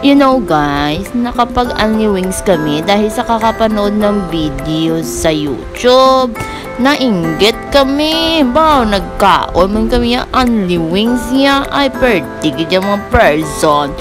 You know guys, nakapag-only wings kami dahil sa kakapanood ng videos sa YouTube. Nainggit kami. Wow, nagkaon man kami yung only wings niya. Ay, pertigid yung mga person.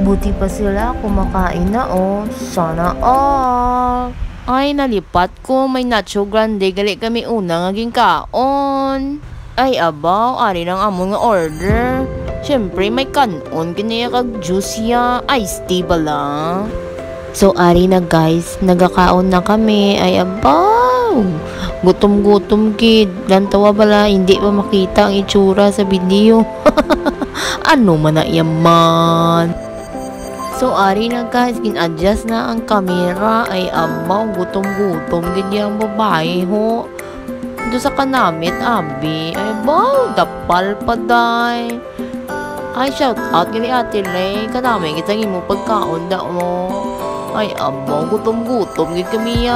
Buti pa sila kumakain na oh. Sana all. Ay, nalipat ko. May nacho grande. Gali kami una ngaging kaon. Ay, abaw. Ari ng amon nga order. Siyempre, may kanon. Kinaya kag juice ya. Iced tea bala. So, ari na guys. Nagakaon na kami. Ay, abaw. Gutom-gutom kid. Lantawa bala. Hindi pa makita ang itsura sa video. Ano man na yaman. So, ari na guys, gin-adjust na ang camera. Ay, abaw, gutom-gutom. Ganyang babae, ho. Doon sa kanamit, abi. Ay, abaw, dapal pa, day. Ay, shout out, gini ate Lay. Kanamit, kitangin mo pagkaon da mo. Ay, abaw, gutom-gutom. Gin kami,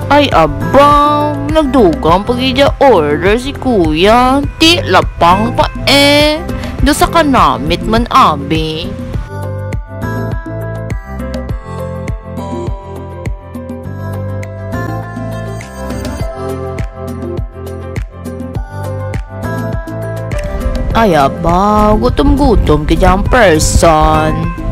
Ay, abaw, nagdugang pag-idya order si kuya. Di, lapang pa, doon sa kanamit man, abi. Ay, abaw, gutom-gutom ka diyang person.